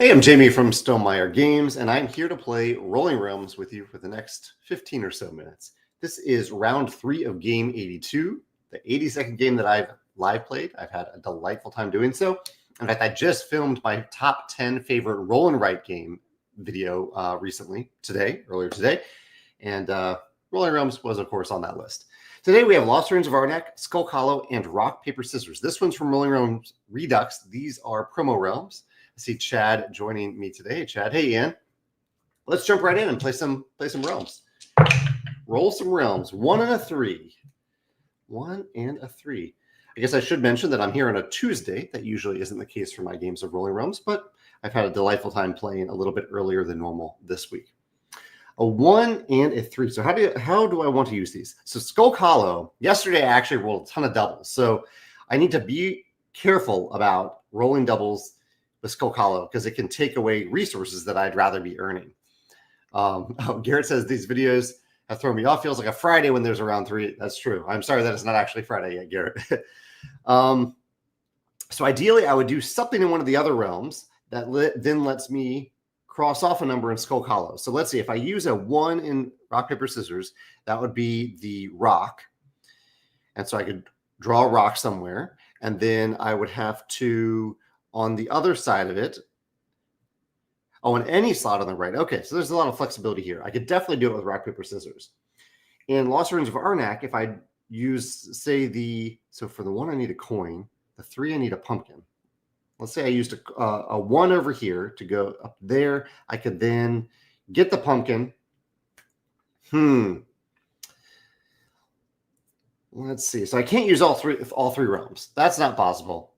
Hey, I'm Jamey from Stonemeyer Games, and I'm here to play Rolling Realms with you for the next 15 or so minutes. This is round 3 of game 82, the 82nd game that I've live played. I've had a delightful time doing so. In fact, I just filmed my top 10 favorite roll and write game video earlier today, and Rolling Realms was, of course, on that list. Today we have Lost Ruins of Arnak, Skulk Hollow, and Rock, Paper, Scissors. This one's from Rolling Realms Redux. These are promo realms. I see Chad joining me today. Hey, Chad. Hey, Ian. Let's jump right in and play some realms. Roll some realms. 1 and a 3. 1 and a 3. I guess I should mention that I'm here on a Tuesday. That usually isn't the case for my games of Rolling Realms, but I've had a delightful time playing a little bit earlier than normal this week. A 1 and a 3. So how do I want to use these? So Skulk Hollow. Yesterday I actually rolled a ton of doubles. So I need to be careful about rolling doubles with Skulk Hollow because it can take away resources that I'd rather be earning. Garrett says these videos have thrown me off. Feels like a Friday when there's a round 3. That's true. I'm sorry that it's not actually Friday yet, Garrett. So ideally, I would do something in one of the other realms that then lets me cross off a number in Skulk Hollow. So let's see. If I use a 1 in Rock, Paper, Scissors, that would be the rock. And so I could draw a rock somewhere. And then I would have to, on the other side of it, on any slot on the right. Okay, so there's a lot of flexibility here. I could definitely do it with Rock, Paper, Scissors. In Lost Ruins of Arnak, if I use, say, so for the 1, I need a coin. The 3, I need a pumpkin. Let's say I used a 1 over here to go up there. I could then get the pumpkin. Let's see. So I can't use all three realms. That's not possible.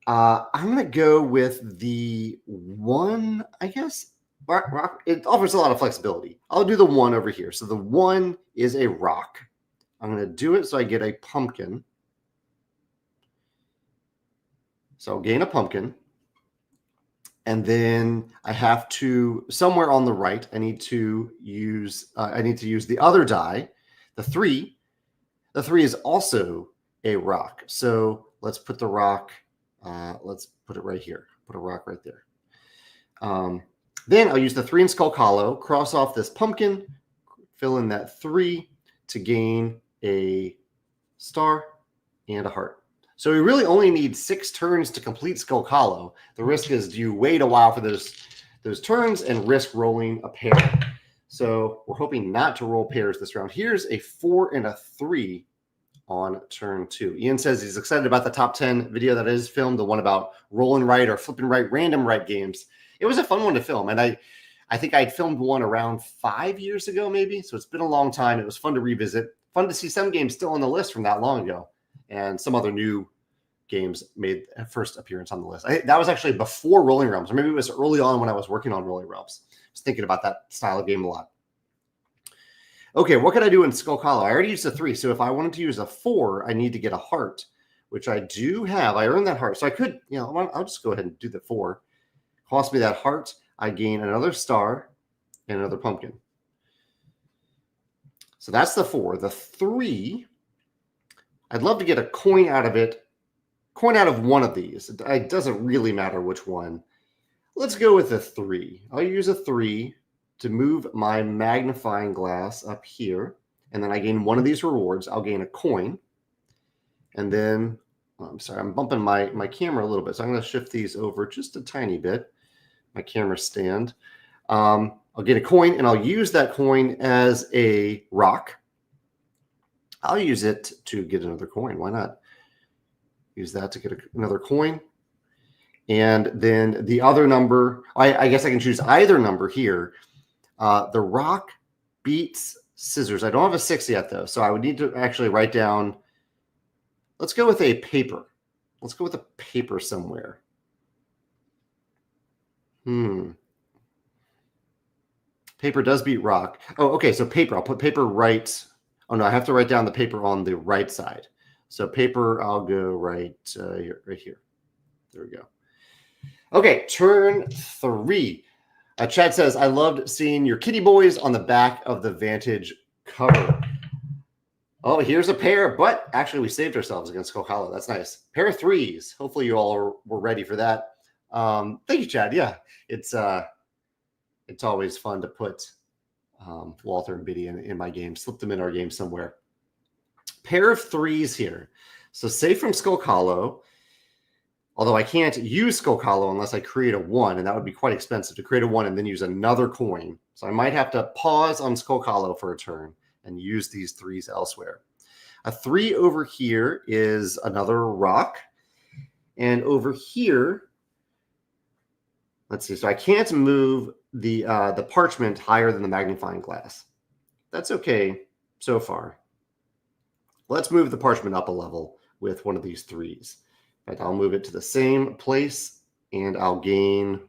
I'm going to go with the 1, I guess. Rock, it offers a lot of flexibility. I'll do the 1 over here. So the 1 is a rock. I'm going to do it so I get a pumpkin. So I'll gain a pumpkin. And then I have to, somewhere on the right, I need to use the other die, the 3. The 3 is also a rock. So let's put the rock, let's put it right here. Put a rock right there. Then I'll use the 3 in Skulk Hollow, cross off this pumpkin, fill in that 3 to gain a star and a heart. So we really only need 6 turns to complete Skulk Hollow. The risk is, do you wait a while for those turns and risk rolling a pair? So we're hoping not to roll pairs this round. Here's a 4 and a 3 on turn 2. Ian says he's excited about the top 10 video that is filmed, the one about roll and write or flip and write random write games. It was a fun one to film, and I think I'd filmed one around 5 years ago maybe, so it's been a long time. It was fun to revisit. Fun to see some games still on the list from that long ago, and some other new games made a first appearance on the list. That was actually before Rolling Realms, or maybe it was early on when I was working on Rolling Realms. I was thinking about that style of game a lot. Okay, what can I do in Skulk Hollow? I already used a 3, so if I wanted to use a 4, I need to get a heart, which I do have. I earned that heart, so I could, I'll just go ahead and do the 4. Cost me that heart. I gain another star and another pumpkin. So that's the 4. The 3, I'd love to get a coin out of it. Coin out of one of these. It doesn't really matter which one. Let's go with the 3. I'll use a 3 to move my magnifying glass up here. And then I gain one of these rewards. I'll gain a coin. And then, I'm sorry, I'm bumping my camera a little bit. So I'm going to shift these over just a tiny bit. My camera stand. I'll get a coin, and I'll use that coin as a rock. I'll use it to get another coin. Why not? Use that to get another coin. And then the other number, I guess I can choose either number here. The rock beats scissors. I don't have a 6 yet, though, so I would need to actually write down. Let's go with a paper. Let's go with a paper somewhere. Paper does beat rock. Oh, okay, so paper. I'll put paper right. Oh, no, I have to write down the paper on the right side. So paper, I'll go right here. There we go. Okay, turn 3. Chad says, I loved seeing your kitty boys on the back of the Vantage cover. Oh, here's a pair, but actually we saved ourselves against Skulk Hollow. That's nice. Pair of 3s. Hopefully you all were ready for that. Thank you, Chad. Yeah, it's always fun to put Walter and Biddy in my game. Slip them in our game somewhere. Pair of threes here. So safe from Skulk Hollow. Although I can't use Skulk Hollow unless I create a 1, and that would be quite expensive to create a 1 and then use another coin. So I might have to pause on Skulk Hollow for a turn and use these threes elsewhere. A 3 over here is another rock. And over here, let's see. So I can't move the parchment higher than the magnifying glass. That's okay so far. Let's move the parchment up a level with one of these threes. In fact, I'll move it to the same place, and I'll gain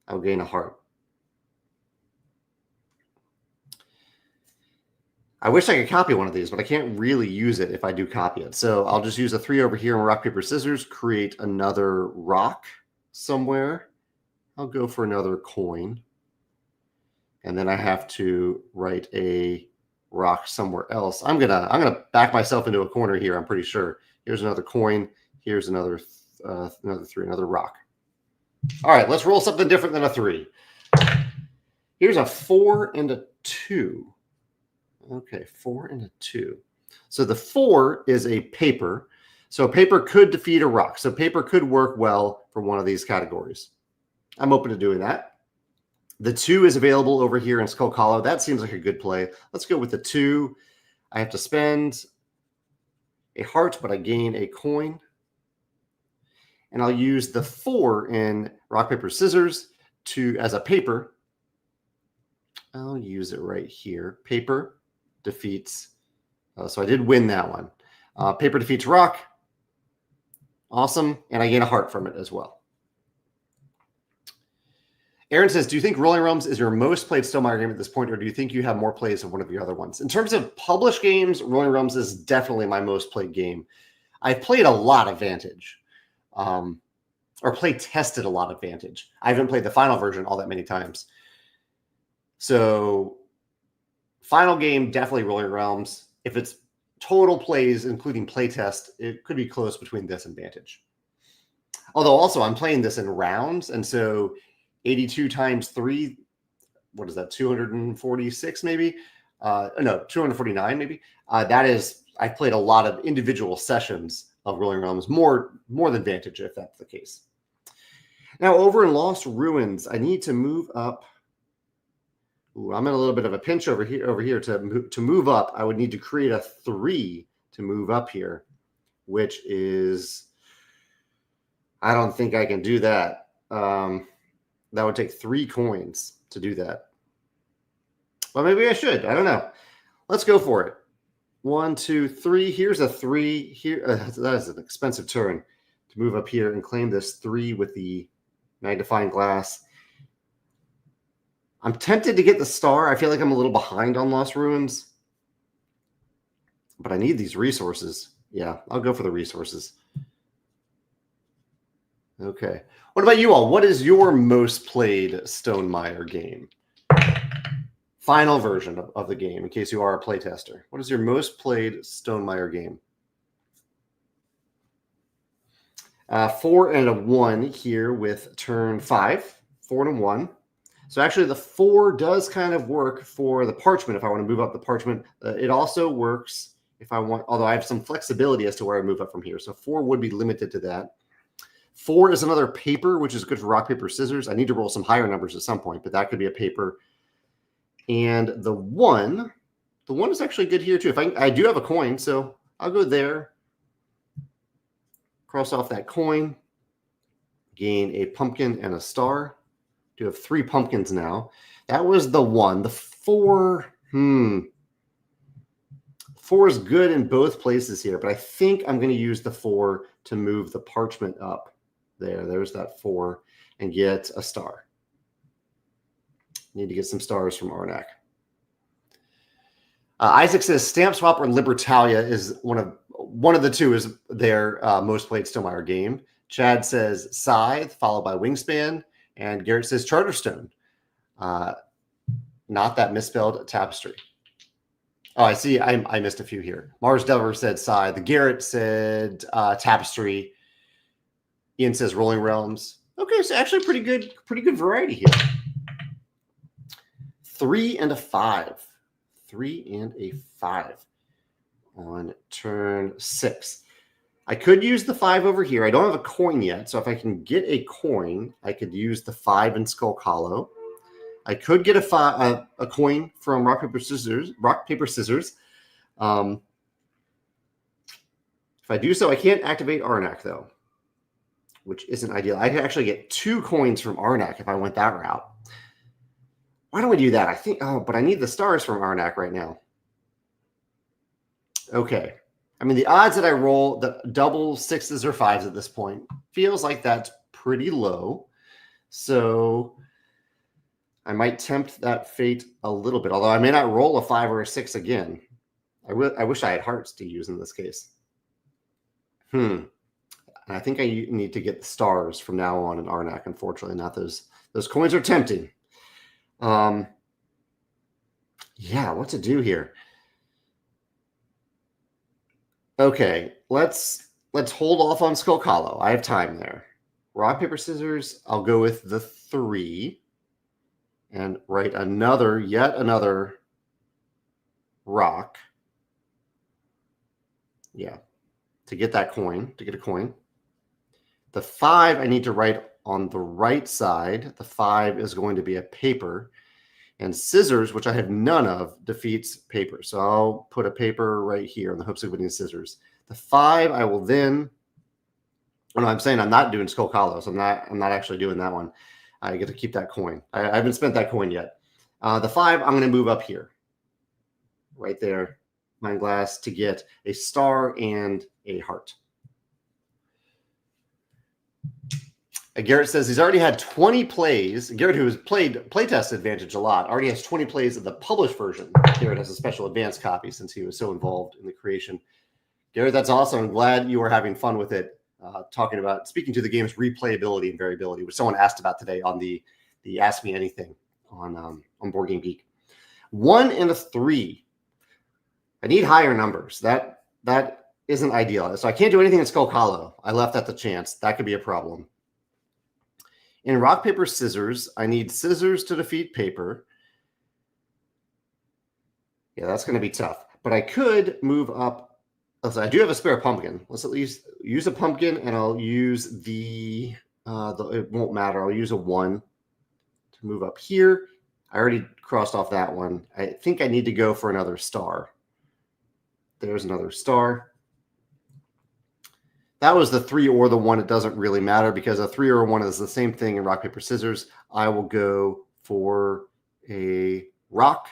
a heart. I wish I could copy one of these, but I can't really use it if I do copy it. So I'll just use a 3 over here in rock, paper, scissors, create another rock somewhere. I'll go for another coin. And then I have to write a rock somewhere else. I'm gonna back myself into a corner here, I'm pretty sure. Here's another coin. Here's another 3, another rock. All right, let's roll something different than a 3. Here's a 4 and a 2. Okay, 4 and a 2. So the 4 is a paper. So paper could defeat a rock. So paper could work well for one of these categories. I'm open to doing that. The 2 is available over here in Skulk Hollow. That seems like a good play. Let's go with the 2. I have to spend a heart, but I gain a coin. And I'll use the 4 in rock, paper, scissors as a paper. I'll use it right here. Paper defeats. So I did win that one. Paper defeats rock. Awesome. And I gain a heart from it as well. Aaron says, do you think Rolling Realms is your most played Stonemaier game at this point, or do you think you have more plays of one of your other ones? In terms of published games, Rolling Realms is definitely my most played game. I've played a lot of Vantage, or play tested a lot of Vantage. I haven't played the final version all that many times. So final game, definitely Rolling Realms. If it's total plays, including playtest, it could be close between this and Vantage. Although also I'm playing this in rounds, and so 82 times 3, what is that, 246 maybe? No, 249 maybe. That is, I've played a lot of individual sessions of Rolling Realms, more than Vantage, if that's the case. Now, over in Lost Ruins, I need to move up. Ooh, I'm in a little bit of a pinch over here. To move up, I would need to create a 3 to move up here, which is, I don't think I can do that. That would take 3 coins to do that. Well, maybe I should. I don't know. Let's go for it. 1, 2, 3. Here's a 3. Here, that is an expensive turn to move up here and claim this 3 with the magnifying glass. I'm tempted to get the star. I feel like I'm a little behind on Lost Ruins, but I need these resources. Yeah, I'll go for the resources. Okay. What about you all? What is your most played Stonemaier game? Final version of the game, in case you are a playtester. What is your most played Stonemaier game? 4 and a 1 here with turn 5. 4 and a 1. So actually the 4 does kind of work for the parchment if I want to move up the parchment. It also works if I want, although I have some flexibility as to where I move up from here. So 4 would be limited to that. 4 is another paper, which is good for rock, paper, scissors. I need to roll some higher numbers at some point, but that could be a paper. And the 1 is actually good here too. If I do have a coin, so I'll go there. Cross off that coin. Gain a pumpkin and a star. Do have 3 pumpkins now. That was the 1. The 4, 4 is good in both places here, but I think I'm going to use the 4 to move the parchment up. There's that 4 and get a star. Need to get some stars from Arnak. Isaac says Stamp Swap or Libertalia is one of the 2 is their most played Stonemaier game. Chad says Scythe, followed by Wingspan, and Garrett says Charterstone. Not that misspelled Tapestry. Oh, I see. I missed a few here. Mars Delver said Scythe. Garrett said Tapestry. Ian says Rolling Realms. Okay, so actually pretty good variety here. 3 and a 5. 3 and a 5 on turn 6. I could use the 5 over here. I don't have a coin yet, so if I can get a coin, I could use the 5 in Skulk Hollow. I could get a coin from rock, paper, scissors. Rock, paper, scissors. If I do so, I can't activate Arnak, though, which isn't ideal. I could actually get 2 coins from Arnak if I went that route. Why don't we do that? I think, but I need the stars from Arnak right now. Okay. I mean, the odds that I roll the double 6s or 5s at this point feels like that's pretty low. So I might tempt that fate a little bit, although I may not roll a 5 or a 6 again. I wish I had hearts to use in this case. And I think I need to get the stars from now on in Arnak, unfortunately. Not those coins are tempting. Yeah, what to do here? Okay, let's hold off on Skulk Hollow. I have time there. Rock, paper, scissors. I'll go with the 3 and write yet another rock. Yeah, to get that coin, to get a coin. The 5 I need to write on the right side. The 5 is going to be a paper. And scissors, which I have none of, defeats paper. So I'll put a paper right here in the hopes of winning scissors. The 5, I will then. Oh no, I'm saying I'm not doing Skulk Hollow, so I'm not actually doing that one. I get to keep that coin. I haven't spent that coin yet. The 5, I'm going to move up here, right there, Mind Glass, to get a star and a heart. Garrett says he's already had 20 plays. Garrett, who has playtest Advantage a lot, already has 20 plays of the published version. Garrett has a special advanced copy since he was so involved in the creation. Garrett, that's awesome. I'm glad you are having fun with it. Speaking to the game's replayability and variability, which someone asked about today on the Ask Me Anything on Board Game Geek. 1 and a 3. I need higher numbers. That isn't ideal. So I can't do anything in Skulk Hollow. I left that to chance. That could be a problem. In rock, paper, scissors, I need scissors to defeat paper. Yeah, that's going to be tough. But I could move up. So I do have a spare pumpkin. Let's at least use a pumpkin, and I'll use the it won't matter. I'll use a 1 to move up here. I already crossed off that one. I think I need to go for another star. There's another star. That was the 3 or the 1. It doesn't really matter because a 3 or a 1 is the same thing in rock, paper, scissors. I will go for a rock.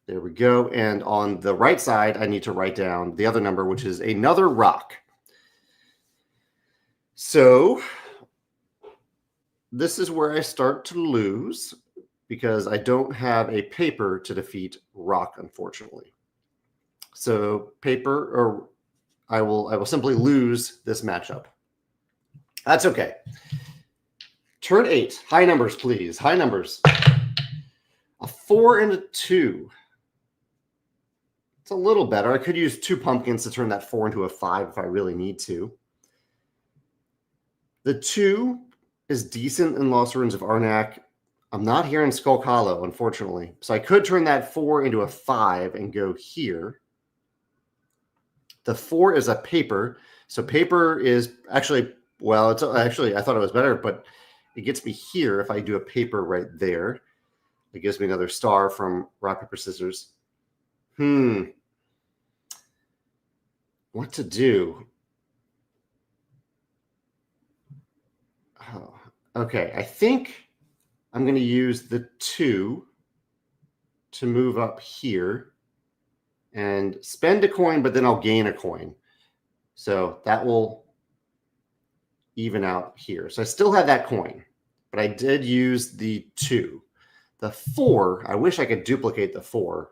There we go. And on the right side, I need to write down the other number, which is another rock. So this is where I start to lose because I don't have a paper to defeat rock, unfortunately. So I will simply lose this matchup. That's okay. Turn 8. High numbers, please. High numbers. A 4 and a 2. It's a little better. I could use 2 pumpkins to turn that 4 into a 5 if I really need to. The 2 is decent in Lost Ruins of Arnak. I'm not here in Skulk Hollow, unfortunately. So I could turn that 4 into a 5 and go here. The 4 is a paper. So paper is actually, well, it's actually, I thought it was better, but it gets me here if I do a paper right there. It gives me another star from rock, paper, scissors. What to do? Oh, okay, I think I'm going to use the 2 to move up here and spend a coin, but then I'll gain a coin. So that will even out here. So I still have that coin, but I did use the 2. The 4, I wish I could duplicate the 4.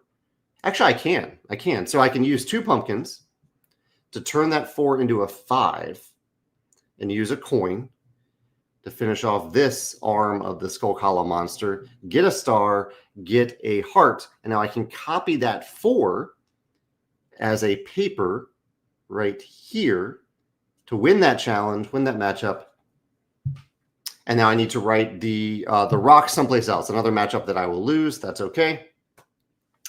Actually, I can. So I can use 2 pumpkins to turn that 4 into a 5 and use a coin to finish off this arm of the Skulk Hollow monster, get a star, get a heart, and now I can copy that 4 as a paper right here to win that challenge, win that matchup, And now I need to write the rock someplace else. Another matchup that I will lose. That's okay.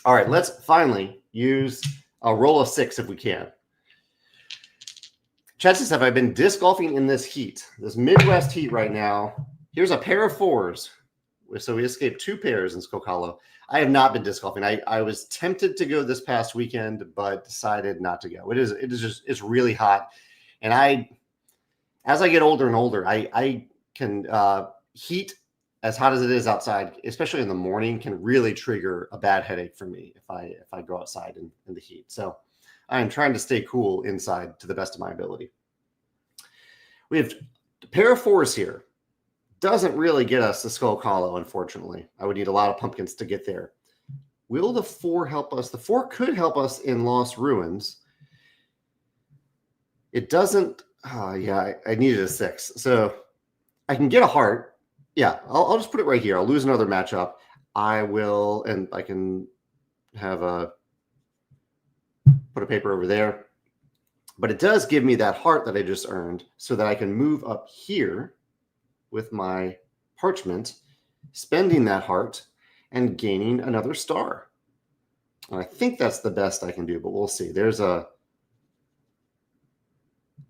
All right, let's finally use a roll of 6 if we can. Chad says, have I been disc golfing in this heat? This Midwest heat right now. Here's a pair of 4s. So we escaped 2 pairs in Skulk Hollow. I have not been disc golfing. I was tempted to go this past weekend, but decided not to go. It's really hot. And as I get older and older, I can heat as hot as it is outside, especially in the morning, can really trigger a bad headache for me if I go outside in the heat. So I'm trying to stay cool inside to the best of my ability. We have a pair of 4s here. Doesn't really get us to Skulk Hollow, unfortunately. I would need a lot of pumpkins to get there. Will the 4 help us? The 4 could help us in Lost Ruins. It doesn't. Yeah, I needed a 6. So I can get a heart. Yeah, I'll just put it right here. I'll lose another matchup. I will, and I can have put a paper over there. But it does give me that heart that I just earned so that I can move up here with my parchment, spending that heart and gaining another star. And I think that's the best I can do, but we'll see. There's that,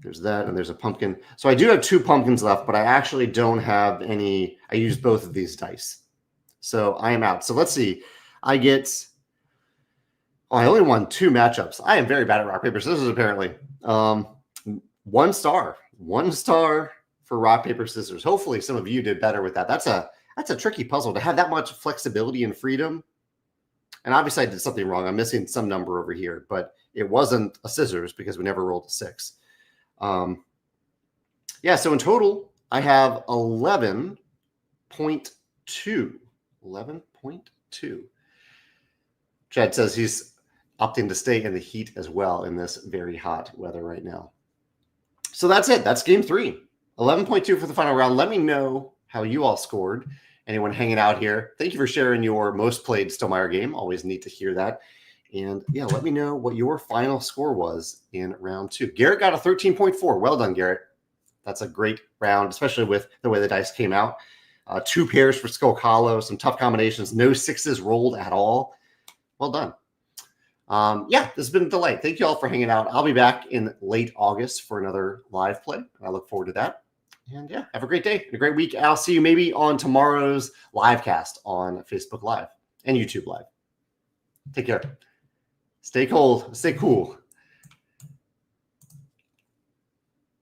and there's a pumpkin. So I do have 2 pumpkins left, but I actually don't have any. I used both of these dice. So I am out. So let's see. I only won 2 matchups. I am very bad at rock, paper, scissors, apparently. 1 star. 1 star for rock, paper, scissors. Hopefully some of you did better with that. That's a tricky puzzle to have that much flexibility and freedom. And obviously I did something wrong. I'm missing some number over here, but it wasn't a scissors because we never rolled a 6. Yeah, so in total, I have 11.2. 11.2. Chad says he's opting to stay in the heat as well in this very hot weather right now. So that's it. That's game 3. 11.2 for the final round. Let me know how you all scored. Anyone hanging out here, thank you for sharing your most played Stonemaier game. Always neat to hear that. And yeah, let me know what your final score was in round 2. Garrett got a 13.4. Well done, Garrett. That's a great round, especially with the way the dice came out. 2 pairs for Skulk Hollow, some tough combinations, no 6s rolled at all. Well done. Yeah, this has been a delight. Thank you all for hanging out. I'll be back in late August for another live play. I look forward to that. And yeah, have a great day and a great week. I'll see you maybe on tomorrow's live cast on Facebook Live and YouTube Live. Take care. Stay cold. Stay cool.